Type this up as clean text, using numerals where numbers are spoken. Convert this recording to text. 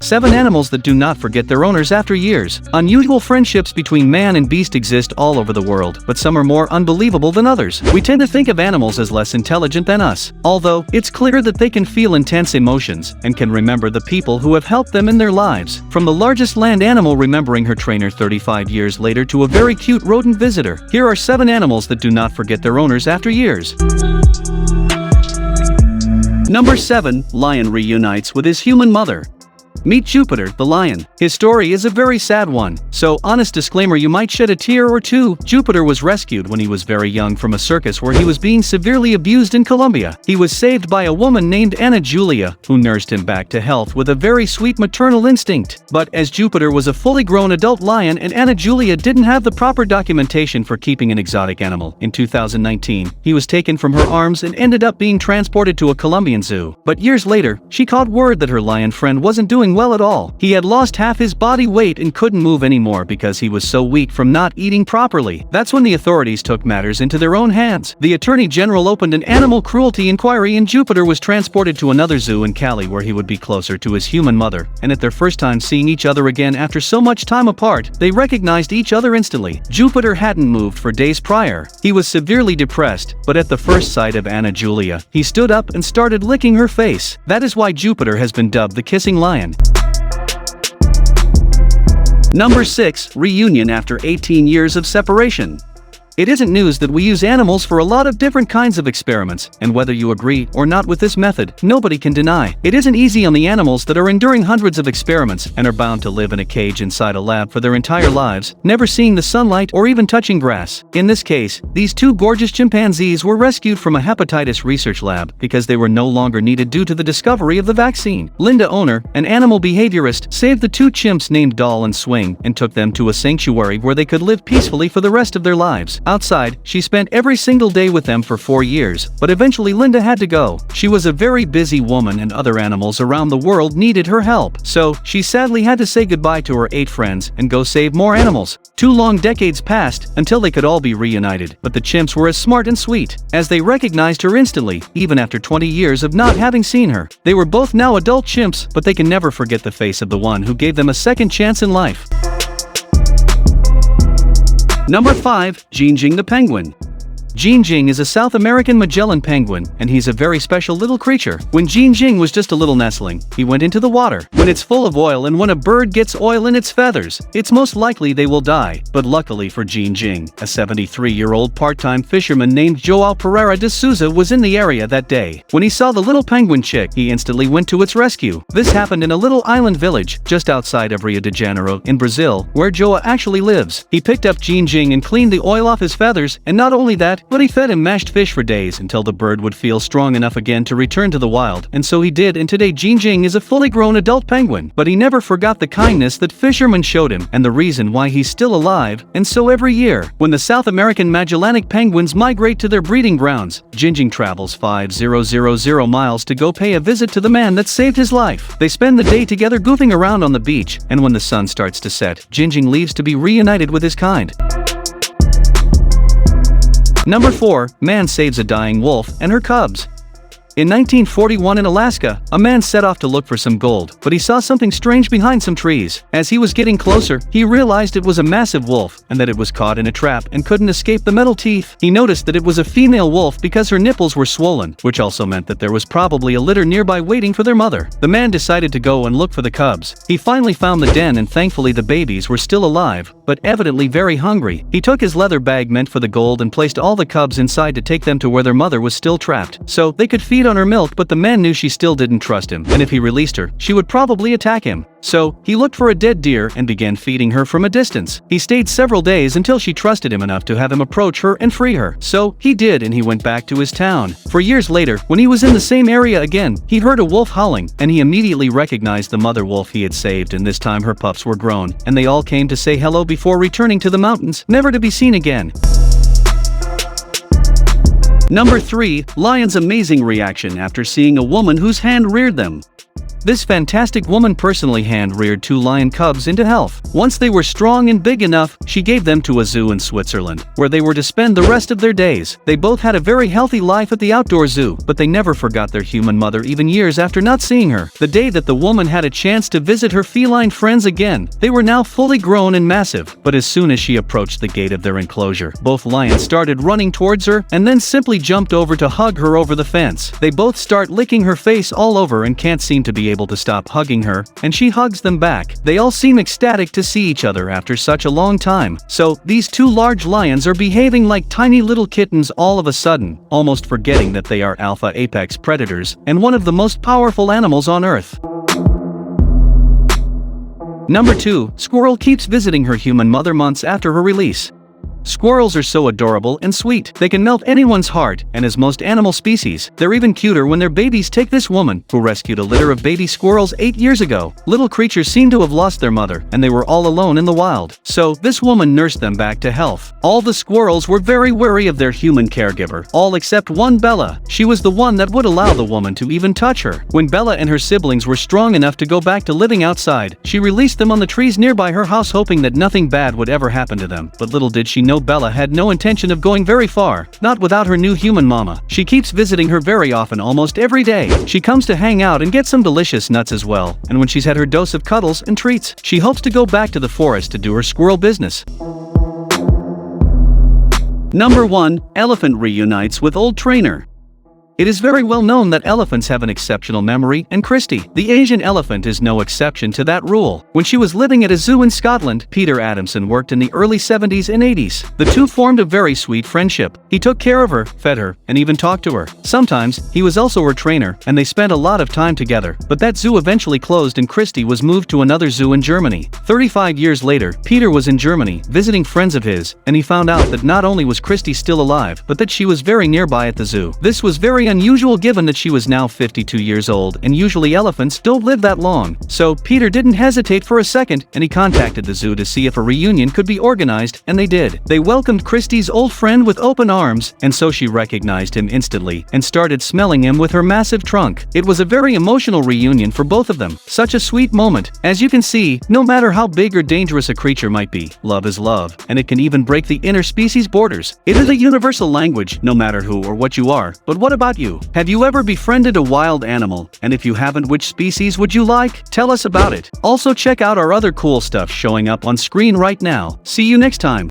7 animals that do not forget their owners after years. Unusual friendships between man and beast exist all over the world, but some are more unbelievable than others. We tend to think of animals as less intelligent than us, although it's clear that they can feel intense emotions and can remember the people who have helped them in their lives. From the largest land animal remembering her trainer 35 years later to a very cute rodent visitor, here are 7 animals that do not forget their owners after years. Number 7. Lion reunites with his human mother. Meet Jupiter, the lion. His story is a very sad one, so honest disclaimer, you might shed a tear or two. Jupiter was rescued when he was very young from a circus where he was being severely abused in Colombia. He was saved by a woman named Anna Julia, who nursed him back to health with a very sweet maternal instinct. But as Jupiter was a fully grown adult lion and Anna Julia didn't have the proper documentation for keeping an exotic animal, in 2019, he was taken from her arms and ended up being transported to a Colombian zoo. But years later, she caught word that her lion friend wasn't doing well at all. He had lost half his body weight and couldn't move anymore because he was so weak from not eating properly. That's when the authorities took matters into their own hands. The Attorney General opened an animal cruelty inquiry and Jupiter was transported to another zoo in Cali where he would be closer to his human mother. And at their first time seeing each other again after so much time apart, they recognized each other instantly. Jupiter hadn't moved for days prior. He was severely depressed, but at the first sight of Anna Julia, he stood up and started licking her face. That is why Jupiter has been dubbed the kissing lion. Number 6. Reunion after 18 years of separation. It isn't news that we use animals for a lot of different kinds of experiments, and whether you agree or not with this method, nobody can deny. It isn't easy on the animals that are enduring hundreds of experiments and are bound to live in a cage inside a lab for their entire lives, never seeing the sunlight or even touching grass. In this case, these 2 gorgeous chimpanzees were rescued from a hepatitis research lab because they were no longer needed due to the discovery of the vaccine. Linda Owner, an animal behaviorist, saved the 2 chimps named Doll and Swing and took them to a sanctuary where they could live peacefully for the rest of their lives. Outside, she spent every single day with them for 4 years, but eventually Linda had to go. She was a very busy woman and other animals around the world needed her help, so she sadly had to say goodbye to her 8 friends and go save more animals. 2 long decades passed until they could all be reunited, but the chimps were as smart and sweet, as they recognized her instantly, even after 20 years of not having seen her. They were both now adult chimps, but they can never forget the face of the one who gave them a second chance in life. Number 5. Jinjing the penguin. Jinjing is a South American Magellan penguin, and he's a very special little creature. When Jinjing was just a little nestling, he went into the water. When it's full of oil and when a bird gets oil in its feathers, it's most likely they will die. But luckily for Jinjing, a 73-year-old part-time fisherman named Joao Pereira de Souza was in the area that day. When he saw the little penguin chick, he instantly went to its rescue. This happened in a little island village just outside of Rio de Janeiro in Brazil, where Joao actually lives. He picked up Jinjing and cleaned the oil off his feathers, and not only that, but he fed him mashed fish for days until the bird would feel strong enough again to return to the wild, and so he did, and today Jinjing is a fully grown adult penguin. But he never forgot the kindness that fishermen showed him and the reason why he's still alive, and so every year, when the South American Magellanic penguins migrate to their breeding grounds, Jinjing travels 5,000 miles to go pay a visit to the man that saved his life. They spend the day together goofing around on the beach, and when the sun starts to set, Jinjing leaves to be reunited with his kind. Number 4. Man saves a dying wolf and her cubs. In 1941 in Alaska, a man set off to look for some gold, but he saw something strange behind some trees. As he was getting closer, he realized it was a massive wolf and that it was caught in a trap and couldn't escape the metal teeth. He noticed that it was a female wolf because her nipples were swollen, which also meant that there was probably a litter nearby waiting for their mother. The man decided to go and look for the cubs. He finally found the den and thankfully the babies were still alive, but evidently very hungry. He took his leather bag meant for the gold and placed all the cubs inside to take them to where their mother was still trapped, so they could feed on her milk, but the man knew she still didn't trust him, and if he released her, she would probably attack him. So, he looked for a dead deer and began feeding her from a distance. He stayed several days until she trusted him enough to have him approach her and free her. So, he did, and he went back to his town. For years later, when he was in the same area again, he heard a wolf howling, and he immediately recognized the mother wolf he had saved, and this time her pups were grown, and they all came to say hello before returning to the mountains, never to be seen again. Number 3. Lion's amazing reaction after seeing a woman whose hand reared them. This fantastic woman personally hand-reared 2 lion cubs into health. Once they were strong and big enough, she gave them to a zoo in Switzerland, where they were to spend the rest of their days. They both had a very healthy life at the outdoor zoo, but they never forgot their human mother even years after not seeing her. The day that the woman had a chance to visit her feline friends again, they were now fully grown and massive, but as soon as she approached the gate of their enclosure, both lions started running towards her and then simply jumped over to hug her over the fence. They both start licking her face all over and can't seem to be able to stop hugging her, and she hugs them back. They all seem ecstatic to see each other after such a long time. So, these 2 large lions are behaving like tiny little kittens all of a sudden, almost forgetting that they are alpha apex predators and one of the most powerful animals on Earth. Number 2. Squirrel keeps visiting her human mother months after her release. Squirrels are so adorable and sweet. They can melt anyone's heart, and as most animal species, they're even cuter when their babies. Take this woman, who rescued a litter of baby squirrels 8 years ago. Little creatures seemed to have lost their mother, and they were all alone in the wild. So, this woman nursed them back to health. All the squirrels were very wary of their human caregiver, all except one, Bella. She was the one that would allow the woman to even touch her. When Bella and her siblings were strong enough to go back to living outside, she released them on the trees nearby her house, hoping that nothing bad would ever happen to them. But little did she know Bella had no intention of going very far, not without her new human mama. She keeps visiting her very often, almost every day. She comes to hang out and get some delicious nuts as well, and when she's had her dose of cuddles and treats, she hopes to go back to the forest to do her squirrel business. Number 1. Elephant reunites with old trainer. It is very well known that elephants have an exceptional memory, and Christy, the Asian elephant, is no exception to that rule. When she was living at a zoo in Scotland, Peter Adamson worked in the early 70s and 80s. The two formed a very sweet friendship. He took care of her, fed her, and even talked to her. Sometimes, he was also her trainer, and they spent a lot of time together. But that zoo eventually closed and Christy was moved to another zoo in Germany. 35 years later, Peter was in Germany, visiting friends of his, and he found out that not only was Christy still alive, but that she was very nearby at the zoo. This was very unusual given that she was now 52 years old, and usually elephants don't live that long. So, Peter didn't hesitate for a second, and he contacted the zoo to see if a reunion could be organized, and they did. They welcomed Christy's old friend with open arms, and so she recognized him instantly, and started smelling him with her massive trunk. It was a very emotional reunion for both of them. Such a sweet moment. As you can see, no matter how big or dangerous a creature might be, love is love, and it can even break the interspecies borders. It is a universal language, no matter who or what you are. But what about you? Have you ever befriended a wild animal? And if you haven't, which species would you like? Tell us about it. Also check out our other cool stuff showing up on screen right now. See you next time.